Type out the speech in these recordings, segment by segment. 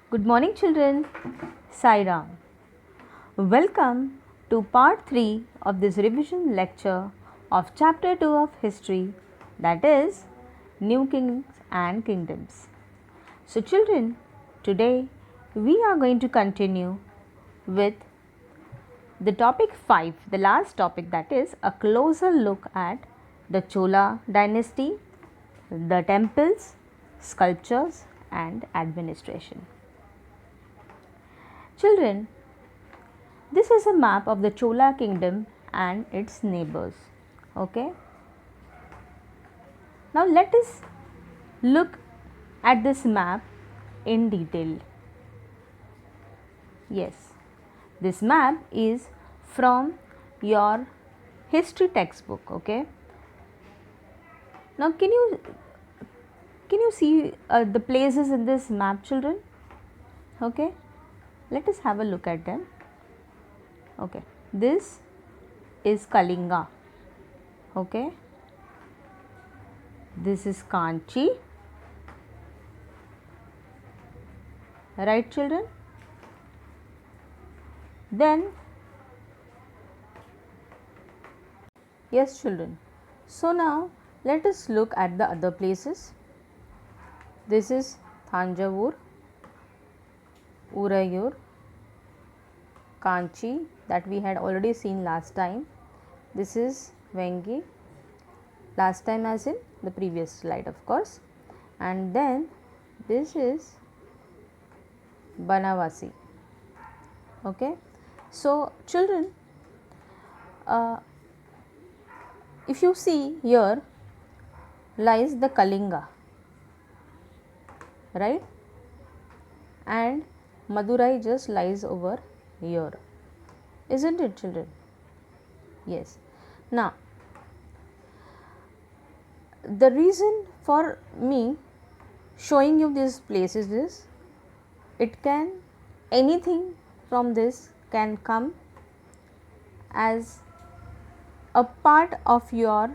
Good morning, children. Sai Ram. Welcome to part 3 of this revision lecture of chapter 2 of history, that is New Kings and Kingdoms. So, children, today we are going to continue with the topic 5, the last topic, that is a closer look at the Chola dynasty, the temples, sculptures, and administration. Children, this is a map of the Chola kingdom and its neighbors. Okay. Now let us look at this map in detail. Yes, this map is from your history textbook. Okay. Now can you see the places in this map, children? Okay. Let us have a look at them. Okay, this is Kalinga. Okay, this is Kanchi. Right, children? Then, yes, children. So now let us look at the other places. This is Thanjavur, Urayur, Kanchi, that we had already seen last time. This is Vengi, last time as in the previous slide, of course. And then this is Banavasi. Okay. So, children, if you see here lies the Kalinga, right? And Madurai just lies over here, isn't it, children? Yes. Now, the reason for me showing you these places is anything from this can come as a part of your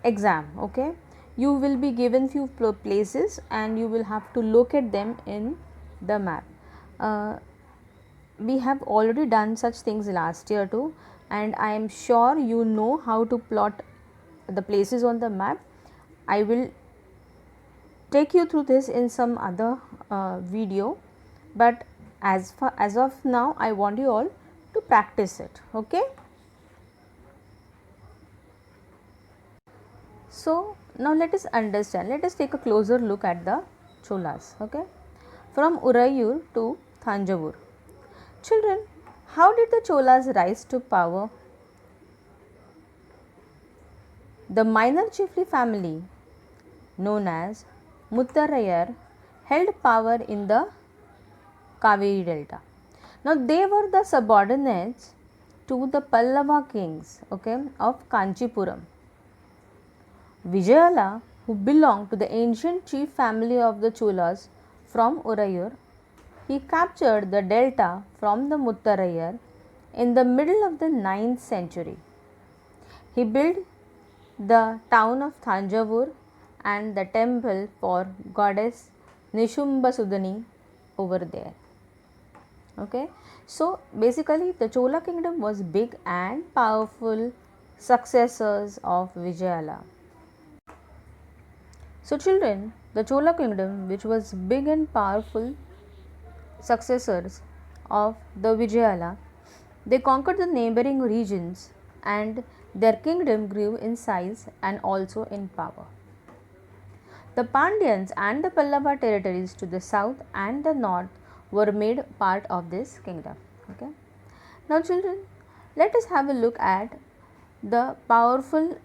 exam. Okay, you will be given few places and you will have to locate them in the map. We have already done such things last year too, and I am sure you know how to plot the places on the map. I will take you through this in some other video, but as of now I want you all to practice it. Okay. So now let us understand, let us take a closer look at the Cholas. Okay, from Urayur to Thanjavur. Children, how did the Cholas rise to power? The minor chiefly family known as Muttarayar held power in the Kaveri Delta. Now they were the subordinates to the Pallava kings, okay, of Kanchipuram. Vijayala, who belonged to the ancient chief family of the Cholas from Urayur, he captured the delta from the Muttarayar in the middle of the 9th century. He built the town of Thanjavur and the temple for goddess Nishumbasudani over there. Okay, so basically the Chola kingdom was big and powerful successors of Vijayala. So children, the Chola kingdom, which was big and powerful successors of the Vijayala, they conquered the neighboring regions and their kingdom grew in size and also in power. The Pandyans and the Pallava territories to the south and the north were made part of this kingdom. Okay. Now children, let us have a look at the powerful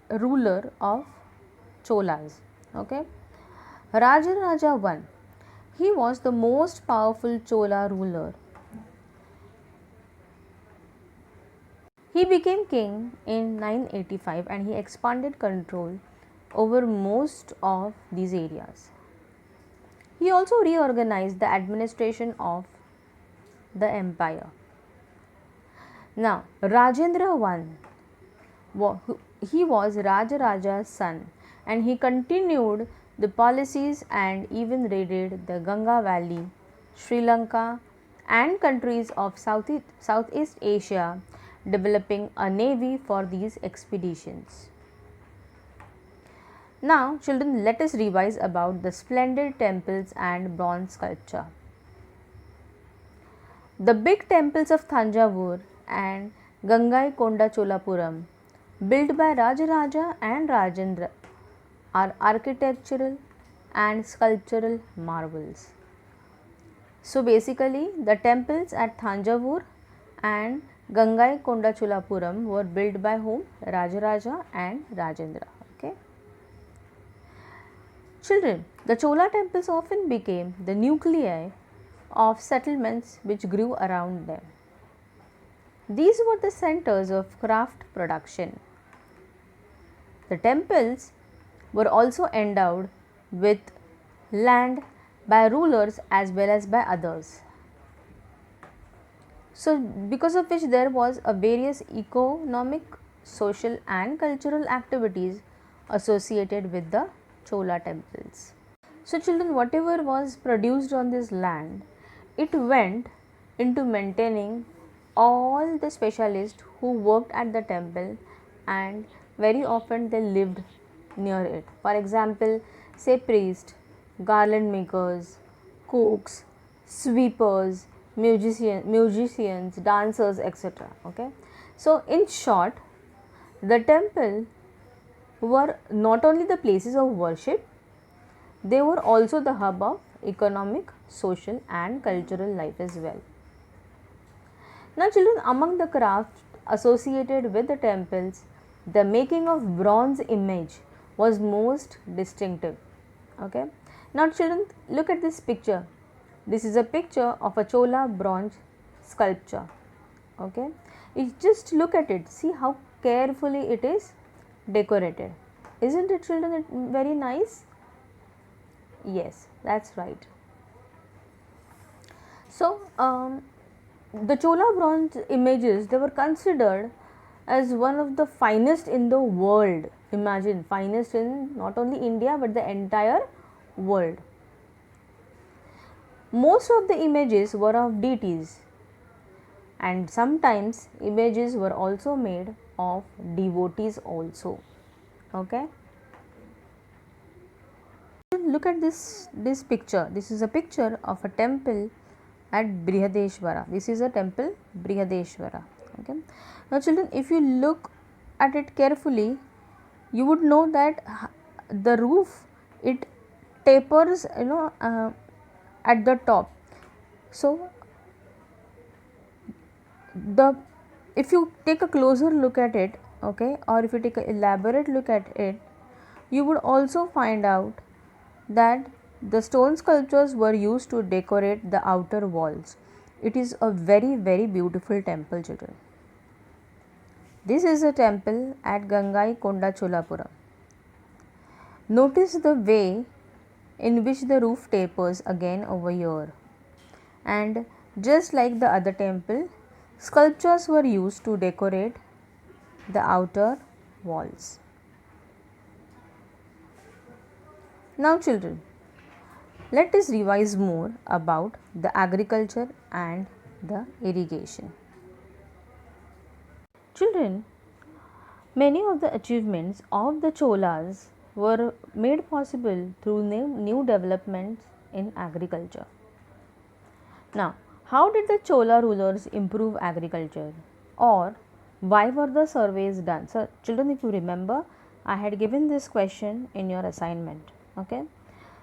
ruler of Cholas. Okay. Rajaraja I, he was the most powerful Chola ruler. He became king in 985 and he expanded control over most of these areas. He also reorganized the administration of the empire. Now, Rajendra I, he was Rajaraja's son and he continued the policies and even raided the Ganga Valley, Sri Lanka, and countries of Southeast Asia, developing a navy for these expeditions. Now, children, let us revise about the splendid temples and bronze sculpture. The big temples of Thanjavur and Gangaikonda Cholapuram, built by Rajaraja and Rajendra, are architectural and sculptural marvels. So basically, the temples at Thanjavur and Gangaikonda Cholapuram were built by whom? Rajaraja and Rajendra. Okay. Children, the Chola temples often became the nuclei of settlements which grew around them. These were the centers of craft production. The temples were also endowed with land by rulers as well as by others. So, because of which there was a various economic, social and cultural activities associated with the Chola temples. So, children, whatever was produced on this land, it went into maintaining all the specialists who worked at the temple, and very often they lived near it. For example, say priests, garland makers, cooks, sweepers, musicians, dancers, etc. Okay. So, in short, the temple were not only the places of worship, they were also the hub of economic, social and cultural life as well. Now children, among the crafts associated with the temples, the making of bronze image was most distinctive. Okay. Now children, look at this picture. This is a picture of a Chola bronze sculpture. Okay. You just look at it, see how carefully it is decorated. Isn't it children very nice? Yes, that's right. So, the Chola bronze images, they were considered as one of the finest in the world. Imagine, finest in not only India but the entire world. Most of the images were of deities, and sometimes images were also made of devotees also. Okay. Look at this picture. This is a picture of a temple at Brihadeshwara. This is a temple Brihadeshwara. Okay. Now children, if you look at it carefully, you would know that the roof, it tapers, at the top. So if you take a closer look at it, okay, or if you take an elaborate look at it, you would also find out that the stone sculptures were used to decorate the outer walls. It is a very, very beautiful temple, children. This is a temple at Gangaikonda Cholapuram. Notice the way in which the roof tapers again over here. And just like the other temple, sculptures were used to decorate the outer walls. Now children, let us revise more about the agriculture and the irrigation. Children, many of the achievements of the Cholas were made possible through new developments in agriculture. Now, how did the Chola rulers improve agriculture, or why were the surveys done? So, children, if you remember, I had given this question in your assignment. Okay.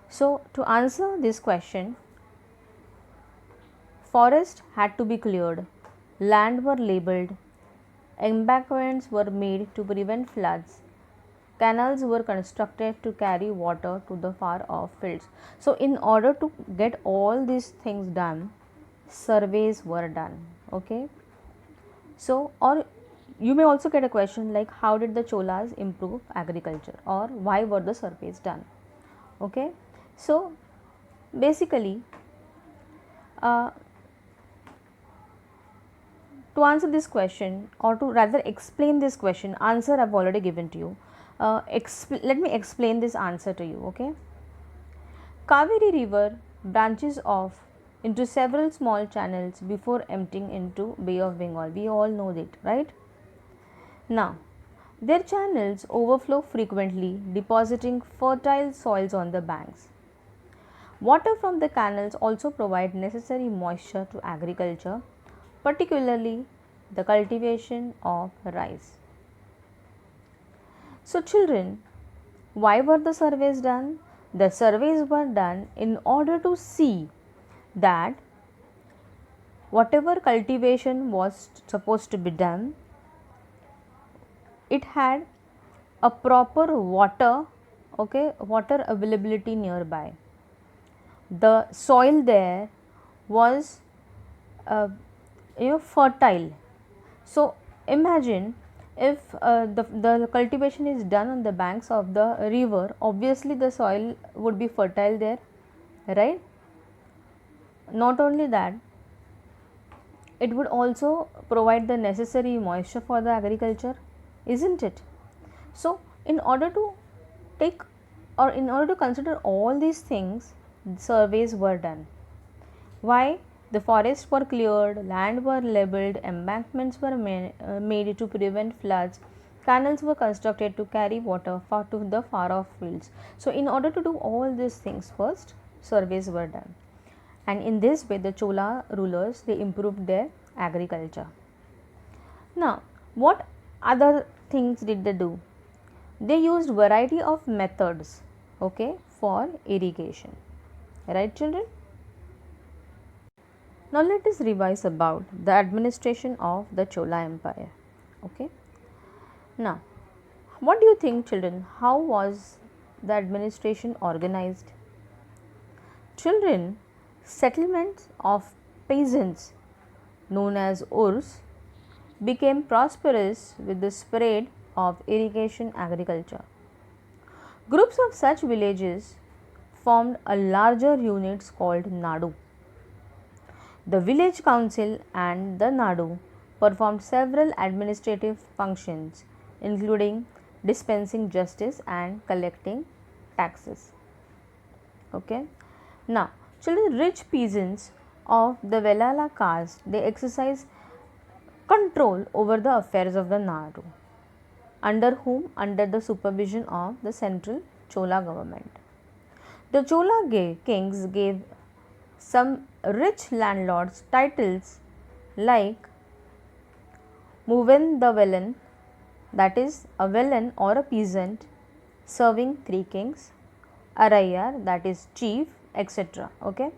So, to answer this question, forest had to be cleared, land were labelled, embankments were made to prevent floods, canals were constructed to carry water to the far off fields. So, in order to get all these things done, surveys were done. Okay. So, or you may also get a question like, how did the Cholas improve agriculture, or why were the surveys done? Okay. So, basically, to answer this question, or to rather explain this question, answer I have already given to you. Let me explain this answer to you. Okay. Kaveri River branches off into several small channels before emptying into Bay of Bengal. We all know it, right? Now, their channels overflow frequently, depositing fertile soils on the banks. Water from the canals also provide necessary moisture to agriculture, particularly the cultivation of rice. So, children, why were the surveys done? The surveys were done in order to see that whatever cultivation was supposed to be done, it had a proper water, okay, water availability nearby. The soil there was fertile. So imagine if the cultivation is done on the banks of the river, obviously the soil would be fertile there, right? Not only that, it would also provide the necessary moisture for the agriculture, isn't it? So in order to take or in order to consider all these things, surveys were done. Why? The forests were cleared, land were leveled, embankments were made to prevent floods, canals were constructed to carry water far to the far off fields. So in order to do all these things, first surveys were done, and in this way the Chola rulers, they improved their agriculture. Now what other things did they do? They used variety of methods, okay, for irrigation, right children? Now let us revise about the administration of the Chola Empire. Okay. Now, what do you think, children? How was the administration organized? Children, settlements of peasants known as Urs became prosperous with the spread of irrigation agriculture. Groups of such villages formed a larger units called Nadu. The village council and the Nadu performed several administrative functions, including dispensing justice and collecting taxes. Okay. Now, children, rich peasants of the Velala caste, they exercise control over the affairs of the Nadu, under whom, under the supervision of the central Chola government. The Chola kings gave some rich landlords titles like Muvendavelan, that is a Velan or a peasant serving three kings, Arayar, that is chief, etc. Okay.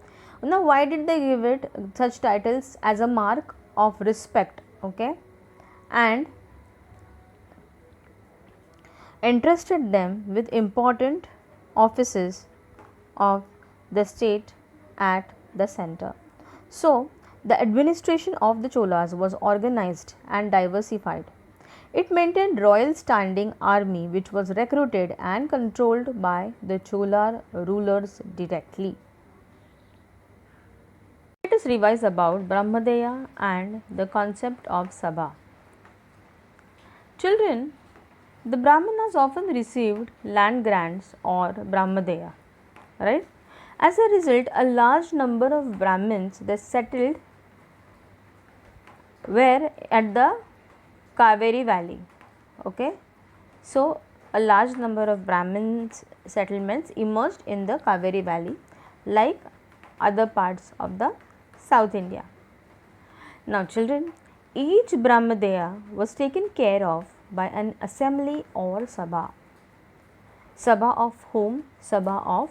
Now why did they give it such titles? As a mark of respect, okay, and entrusted them with important offices of the state at the center. So, the administration of the Cholas was organized and diversified. It maintained royal standing army which was recruited and controlled by the Chola rulers directly. Let us revise about Brahmadeya and the concept of Sabha. Children, the Brahmanas often received land grants or Brahmadeya, right? As a result, a large number of Brahmins they settled where at the Kaveri Valley. Okay, so a large number of Brahmins settlements emerged in the Kaveri Valley, like other parts of the South India. Now, children, each Brahmadeya was taken care of by an assembly or Sabha. Sabha of whom? Sabha of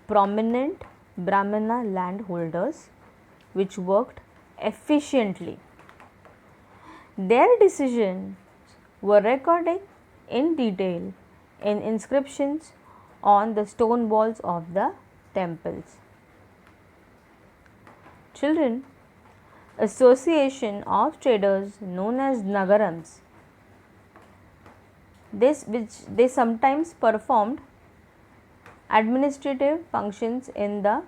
prominent Brahmana landholders which worked efficiently. Their decisions were recorded in detail in inscriptions on the stone walls of the temples. Children, association of traders known as Nagarams, which they sometimes performed administrative functions in the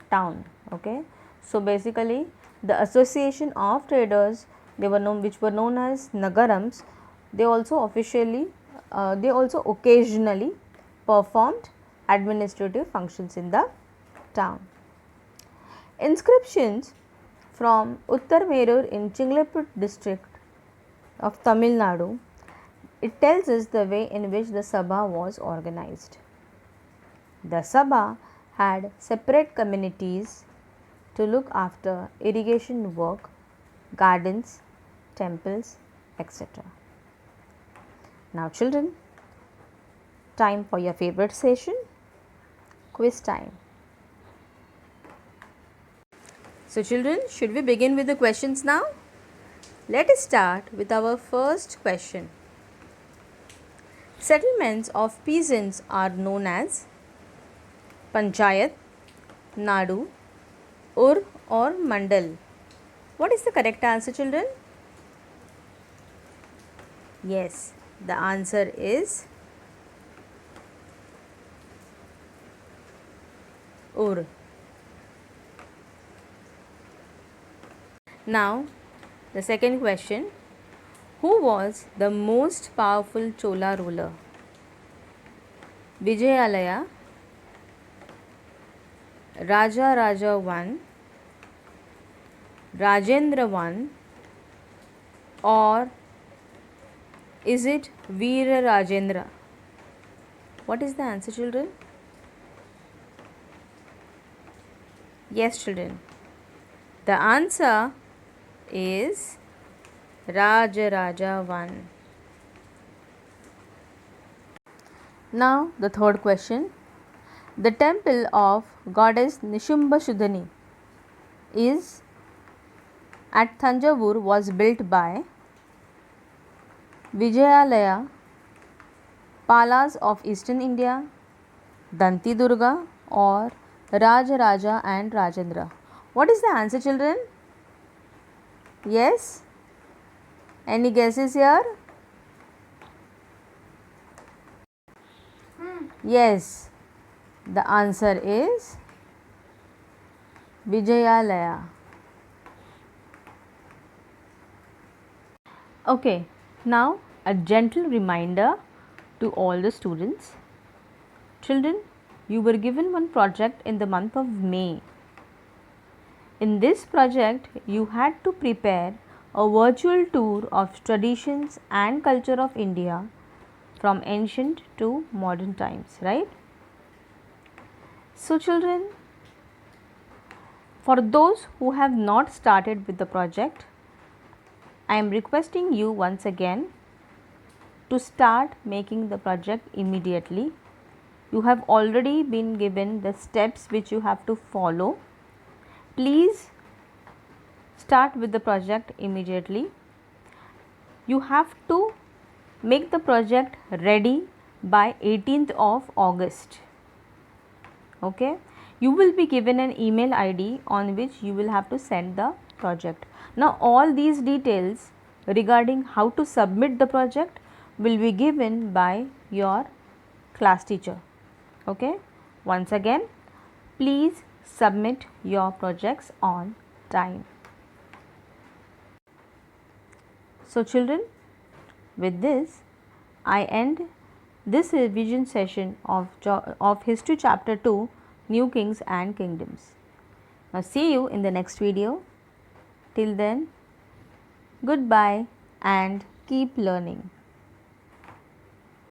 town. Okay, so basically the association of traders, which were known as Nagarams, they also occasionally performed administrative functions in the town. Inscriptions from Uttar Merur in Chinglaput district of Tamil Nadu, it tells us the way in which the Sabha was organized. The Sabha had separate communities to look after irrigation work, gardens, temples, etc. Now children, time for your favorite session, quiz time. So children, should we begin with the questions now? Let us start with our first question. Settlements of peasants are known as Panchayat, Nadu, Ur or Mandal. What is the correct answer, children? Yes, the answer is Ur. Now, the second question. Who was the most powerful Chola ruler? Vijayalaya, Raja Raja I, Rajendra I, or is it Veera Rajendra? What is the answer, children? Yes, children. The answer is Raja Raja I. Now, the third question. The temple of goddess Nishumbasudhani is at Thanjavur was built by Vijayalaya, Palas of Eastern India, Danti Durga, or Raja Raja and Rajendra. What is the answer, children? Yes? Any guesses here? Yes, the answer is Vijayalaya. Okay, now a gentle reminder to all the students. Children, you were given one project in the month of May. In this project, you had to prepare a virtual tour of traditions and culture of India from ancient to modern times, right? So children, for those who have not started with the project, I am requesting you once again to start making the project immediately. You have already been given the steps which you have to follow. Please start with the project immediately. You have to make the project ready by 18th of August. Okay, you will be given an email ID on which you will have to send the project. Now all these details regarding how to submit the project will be given by your class teacher. Okay, once again, please submit your projects on time. So children, with this I end this revision session of History Chapter 2, New Kings and Kingdoms. Now see you in the next video. Till then, goodbye and keep learning.